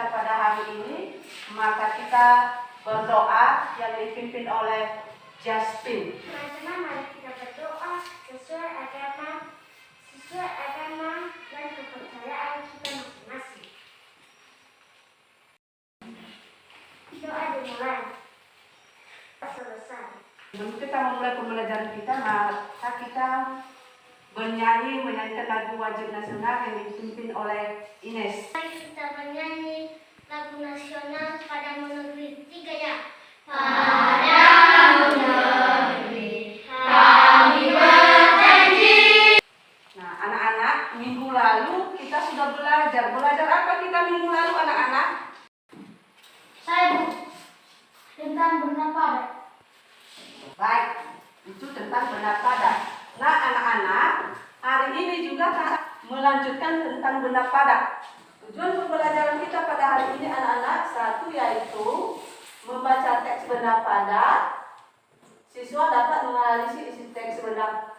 kita pada hari ini, maka kita berdoa yang dipimpin oleh Justin. Teman-teman, mari kita berdoa sesuai agama dan kepercayaan kita masing-masing. Doa dimulai. Selesai. Sebelum kita memulai pembelajaran kita, maka kita menyanyikan lagu wajib nasional yang dipimpin oleh Ines. Mari kita bernyanyi lagu nasional Padamu Negeri. 3 ya. Padamu negeri kami berjanji. Nah, anak-anak, minggu lalu kita sudah belajar. Belajar apa kita minggu lalu, anak-anak? Saya tentang bernapadat. Baik, itu tentang benar padat. Nah, anak-anak, hari ini juga melanjutkan tentang benar padat. Tujuan pembelajaran kita pada hari ini, anak-anak, satu yaitu membaca teks benar padat. Siswa dapat menganalisis isi teks benar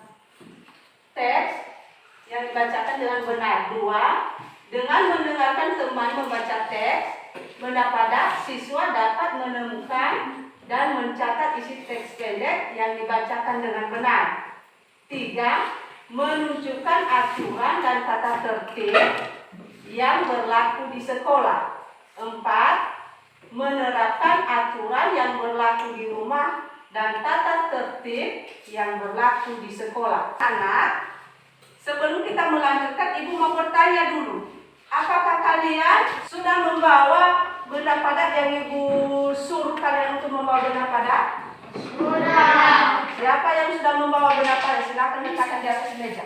yang dibacakan dengan benar. 2, dengan mendengarkan teman membaca teks benar padat, siswa dapat menemukan dan mencatat isi teks pendek yang dibacakan dengan benar. 3, menunjukkan aturan dan tata tertib yang berlaku di sekolah. 4, menerapkan aturan yang berlaku di rumah dan tata tertib yang berlaku di sekolah. Anak, sebelum kita melanjutkan, Ibu mau bertanya dulu. Apakah kalian sudah membawa benda padat yang Ibu suruh kalian untuk membawa benda padat? Sudah. Siapa yang sudah membawa benda padat? Silakan letakkan di atas meja.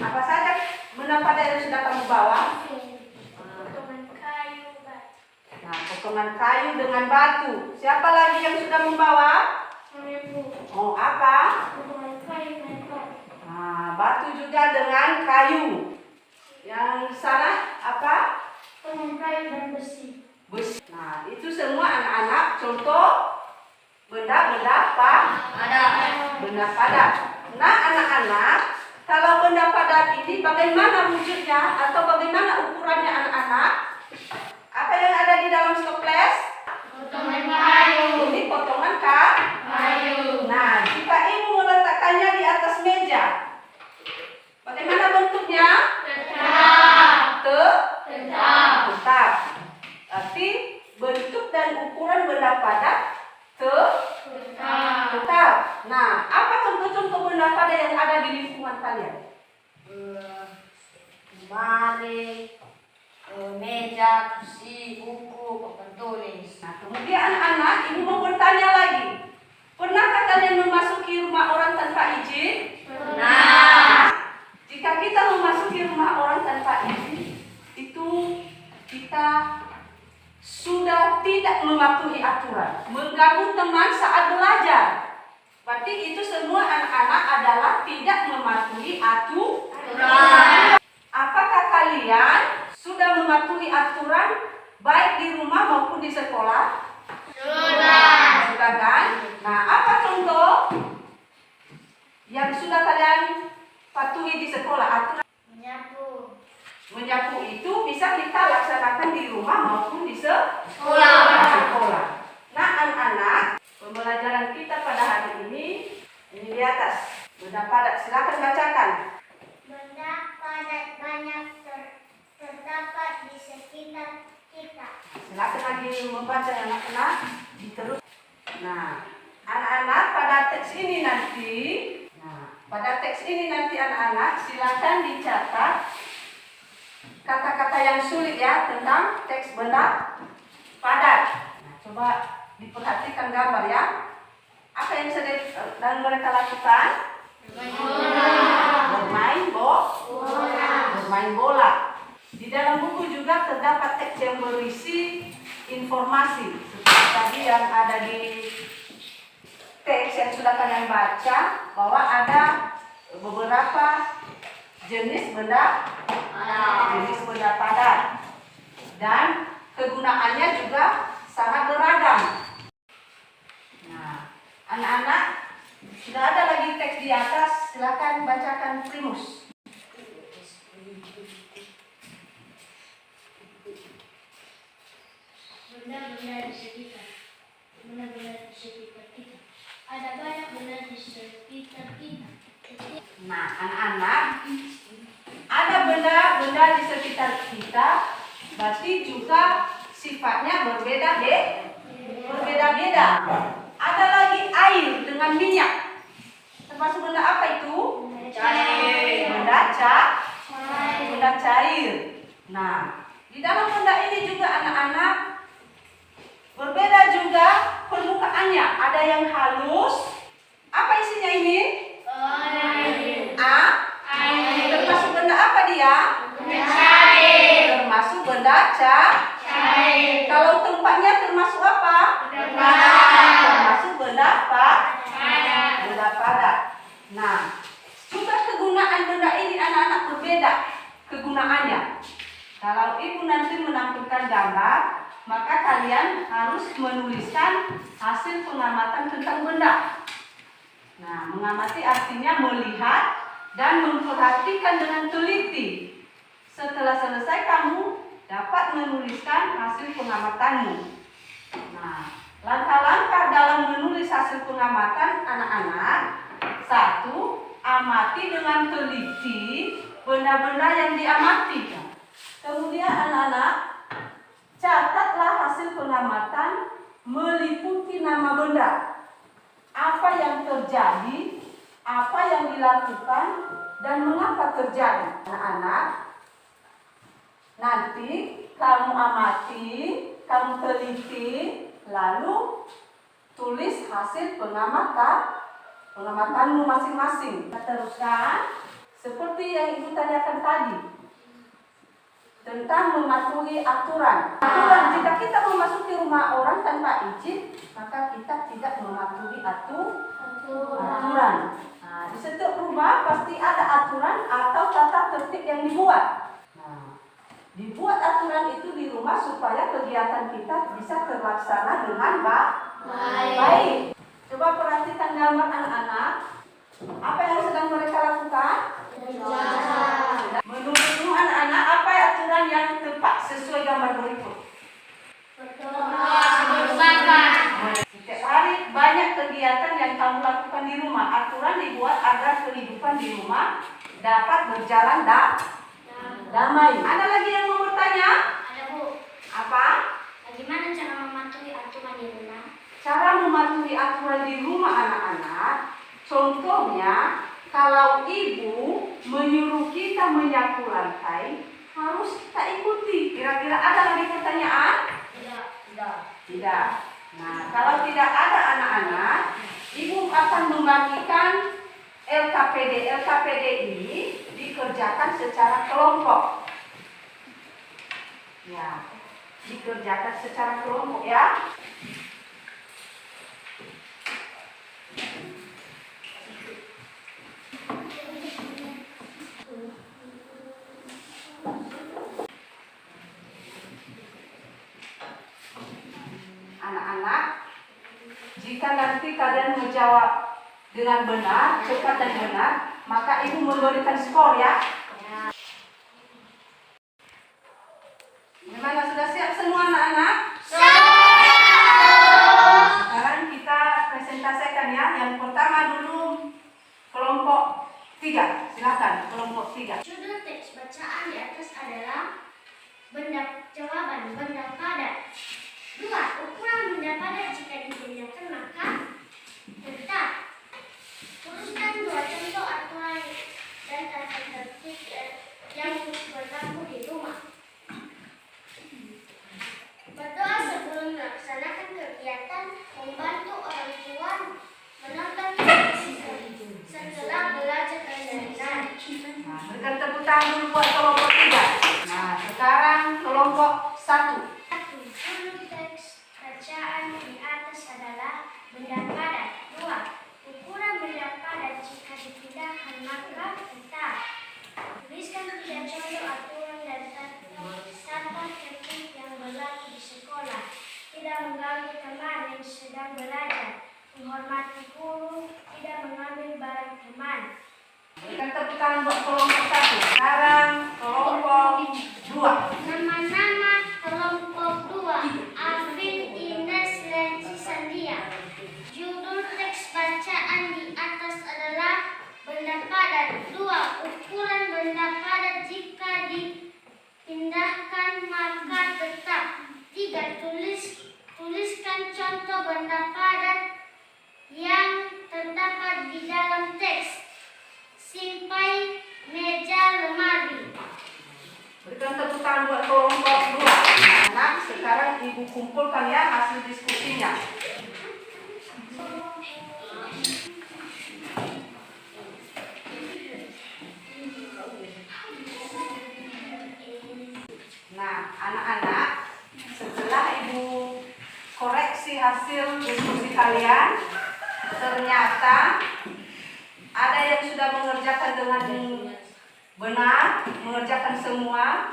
Apa saja benda padat yang sudah kamu bawa? Potongan kayu, batu. Nah, potongan kayu dengan batu. Siapa lagi yang sudah membawa? Oh, apa? Potongan kayu dan batu. Nah, batu juga dengan kayu. Yang sana apa? Potongan kayu dan besi. Besi. Nah, itu semua anak-anak contoh benda-benda padat. Benda padat. Nah, anak-anak, kalau benda padat ini bagaimana wujudnya atau bagaimana ukurannya, anak-anak? Apa yang ada di dalam stoples? Potongan kayu. Ini potongan kayu. Nah, jika Ibu meletakkannya di atas meja, bagaimana bentuknya? Tetap. Tetap. Berarti bentuk dan ukuran benda padat tetap. Nah, apa contoh-contoh benda padat yang ada di lingkungan kalian? Lemari, meja, kursi, buku, papan tulis. Nah, kemudian anak-anak, Ibu mau bertanya lagi. Pernahkah kalian memasuki rumah orang tanpa izin? Pernah. Jika kita memasuki rumah orang tanpa izin, itu kita sudah tidak mematuhi aturan, mengganggu teman saat belajar. Berarti itu semua anak-anak adalah tidak mematuhi aturan. Apakah kalian sudah mematuhi aturan baik di rumah maupun di sekolah? Sudah. Sudah kan? Nah, apa contoh yang sudah kalian patuhi di sekolah? Aturan menyapu itu bisa kita laksanakan di rumah maupun di sekolah. Nah, anak-anak, pembelajaran kita pada hari ini di atas benda padat. Silakan bacakan. Benda padat banyak terdapat di sekitar kita. Silakan lagi membaca, anak-anak. Diterus. Nah, anak-anak, pada teks ini nanti anak-anak silakan dicatat kata-kata yang sulit ya tentang teks benda padat. Nah, coba diperhatikan gambar ya. Apa yang sedang mereka lakukan? Bermain bola. Di dalam buku juga terdapat teks yang berisi informasi seperti tadi yang ada di teks yang sudah kalian baca, bahwa ada beberapa jenis benda padat dan kegunaannya juga sangat beragam. Nah, anak-anak, sudah ada lagi teks di atas, silakan bacakan Primus. anak-anak, ada benda-benda di sekitar kita, berarti juga sifatnya berbeda-beda. Ada lagi air dengan minyak. Termasuk benda apa itu? Cair. Benda cair. Nah, di dalam benda ini juga anak-anak berbeda juga permukaannya. Ada yang halus. Apa isinya ini? Termasuk benda apa dia? Termasuk benda cair. Kalau tempatnya termasuk apa? Termasuk benda padat. Nah, juga kegunaan benda ini anak-anak berbeda kegunaannya. Kalau ibu nanti menampilkan gambar, maka kalian harus menuliskan hasil pengamatan tentang benda. Nah, mengamati artinya melihat dan memperhatikan dengan teliti. Setelah selesai kamu dapat menuliskan hasil pengamatanmu. Nah, langkah-langkah dalam menulis hasil pengamatan anak-anak. 1. Amati dengan teliti benda-benda yang diamati. Kemudian anak-anak, catatlah hasil pengamatan meliputi nama benda. Apa yang terjadi, apa yang dilakukan, dan mengapa terjadi. Anak-anak, nanti kamu amati, kamu teliti, lalu tulis hasil pengamatanmu masing-masing. Kita teruskan seperti yang ibu tanyakan tadi tentang mematuhi aturan. Jika kita memasuki rumah orang tanpa izin, maka kita tidak mematuhi aturan. Nah, di setiap rumah pasti ada aturan atau tata tertib yang dibuat. Nah, dibuat aturan itu di rumah supaya kegiatan kita bisa terlaksana dengan baik. Coba perhatikan gambar anak-anak. Apa yang sedang mereka lakukan? Menurutmu anak-anak, apa aturan yang tepat sesuai gambar berikut? Setiap hari banyak kegiatan yang kamu lakukan di rumah. Aturan dibuat agar kehidupan di rumah dapat berjalan damai. Ada lagi yang mau bertanya? Ada, Bu. Apa? Bagaimana cara mematuhi aturan di rumah? Cara mematuhi aturan di rumah anak-anak, contohnya kalau ibu menyuruh kita menyapu lantai, harus kita ikuti. Kira-kira ada lagi pertanyaan? Tidak. Nah, kalau tidak ada anak-anak, ibu akan membagikan LKPD. LKPD ini dikerjakan secara kelompok. Ya, dikerjakan secara kelompok ya. Anak-anak, jika nanti kalian menjawab dengan benar, cepat dan benar, maka ibu memberikan skor ya. Gimana, sudah siap semua anak-anak? Sekarang kita presentasikan ya. Yang pertama dulu kelompok 3. Silakan kelompok 3. Judul teks bacaan di atas adalah jawaban benda padat. 2. Ukuran benda padat jika dipindahkan maka tetap. Tuliskan 2 contoh aturan dan tata tertib yang berlaku di rumah. Berdoa sebelum melaksanakan kegiatan, membantu orang tua menonton televisi setelah belajar benar. Nah, berikan tepuk tangan dulu buat kelompok 3. Nah, sekarang kelompok 1. Judul teks bacaan di atas adalah benda padat. 2. Ukuran benda padat jika dipindahkan maka tetap. Tuliskan 3 contoh aturan dan tata tertib yang berlaku di sekolah. Tidak mengganggu teman yang sedang belajar. Menghormati guru, tidak mengambil barang teman. Berikan tepuk tangan buat kelompok 1. Sekarang kelompok 2. Nama-nama kelompok 2. Alvin, Ines, Lenci, Sandia. Judul teks bacaan di atas adalah benda padat. 2. contoh benda padat yang terdapat di dalam teks. Simpai, meja, lemari. Berikan tepuk tangan buat kelompok 2. Anak, sekarang ibu kumpulkan ya hasil diskusinya. Nah, anak-anak, setelah ibu koreksi hasil diskusi kalian, ternyata ada yang sudah mengerjakan dengan benar, mengerjakan semua,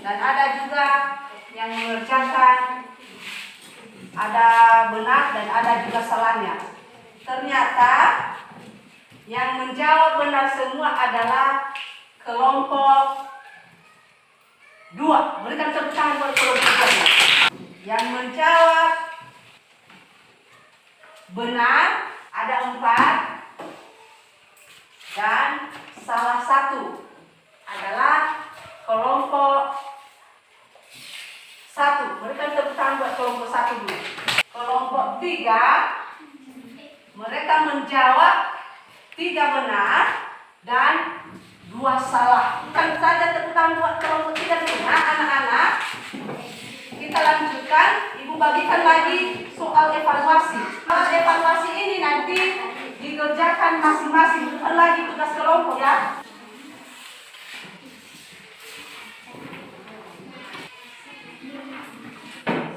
dan ada juga yang mengerjakan ada benar dan ada juga salahnya. Ternyata yang menjawab benar semua adalah kelompok 2. Berikan tepuk tangan buat kelompok 2. Yang menjawab benar ada 4 dan salah 1 adalah kelompok 1. Berikan tepuk tangan buat kelompok 1 dulu. Kelompok 3 mereka menjawab 3 benar dan 2 salah. Bukan saja tepuk tangan buat kelompok 3 dulu. Nah, anak-anak, kita lanjutkan. Ibu bagikan lagi soal evaluasi. Soal evaluasi ini nanti dikerjakan masing-masing, bukan lagi tugas kelompok ya.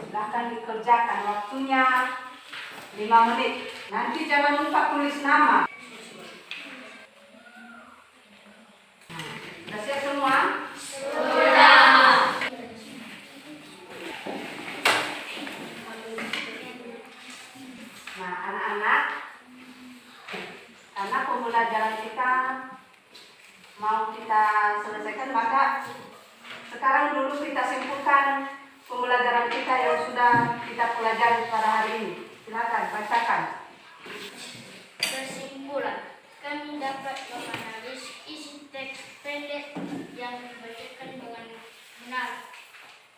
Silahkan dikerjakan, waktunya 5 menit. Nanti jangan lupa tulis nama. Sudah siap semua? Nah, anak-anak, karena pembelajaran kita mau kita selesaikan, maka sekarang dulu kita simpulkan pembelajaran kita yang sudah kita pelajari pada hari ini. Silakan bacakan. Kesimpulan, kami dapat menganalisis isi teks pendek yang dibacakan dengan benar.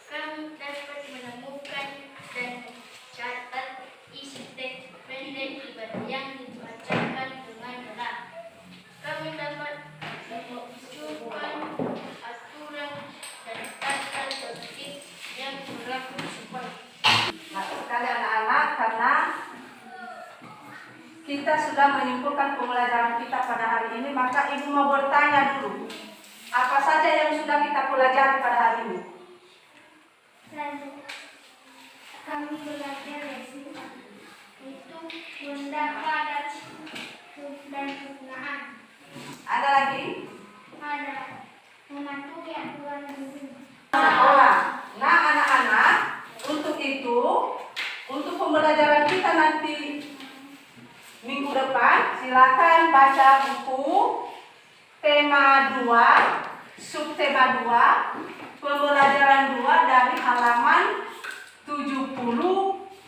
Kami dapat menemukan dan mencatat isi teks pendek yang dibacakan dengan benar. Kami dapat menunjukkan aturan dan tata tertib yang berlaku supaya. Nah, sekali anak-anak, karena kita sudah menyimpulkan pembelajaran kita pada hari ini, maka ibu mau bertanya dulu, apa saja yang sudah kita pelajari pada hari ini? Kami belajar lesson itu benda padat dan penggunaan. Ada lagi? Ada mematuhi aturan guru. Nah, anak-anak, untuk itu, untuk pembelajaran kita nanti minggu depan, silakan baca buku tema 2, subtema 2, pembelajaran 2 dari halaman 70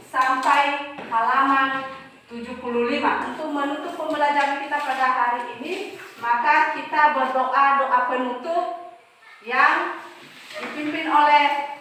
sampai halaman 75. Untuk menutup pembelajaran kita pada hari ini, maka kita berdoa doa penutup yang dipimpin oleh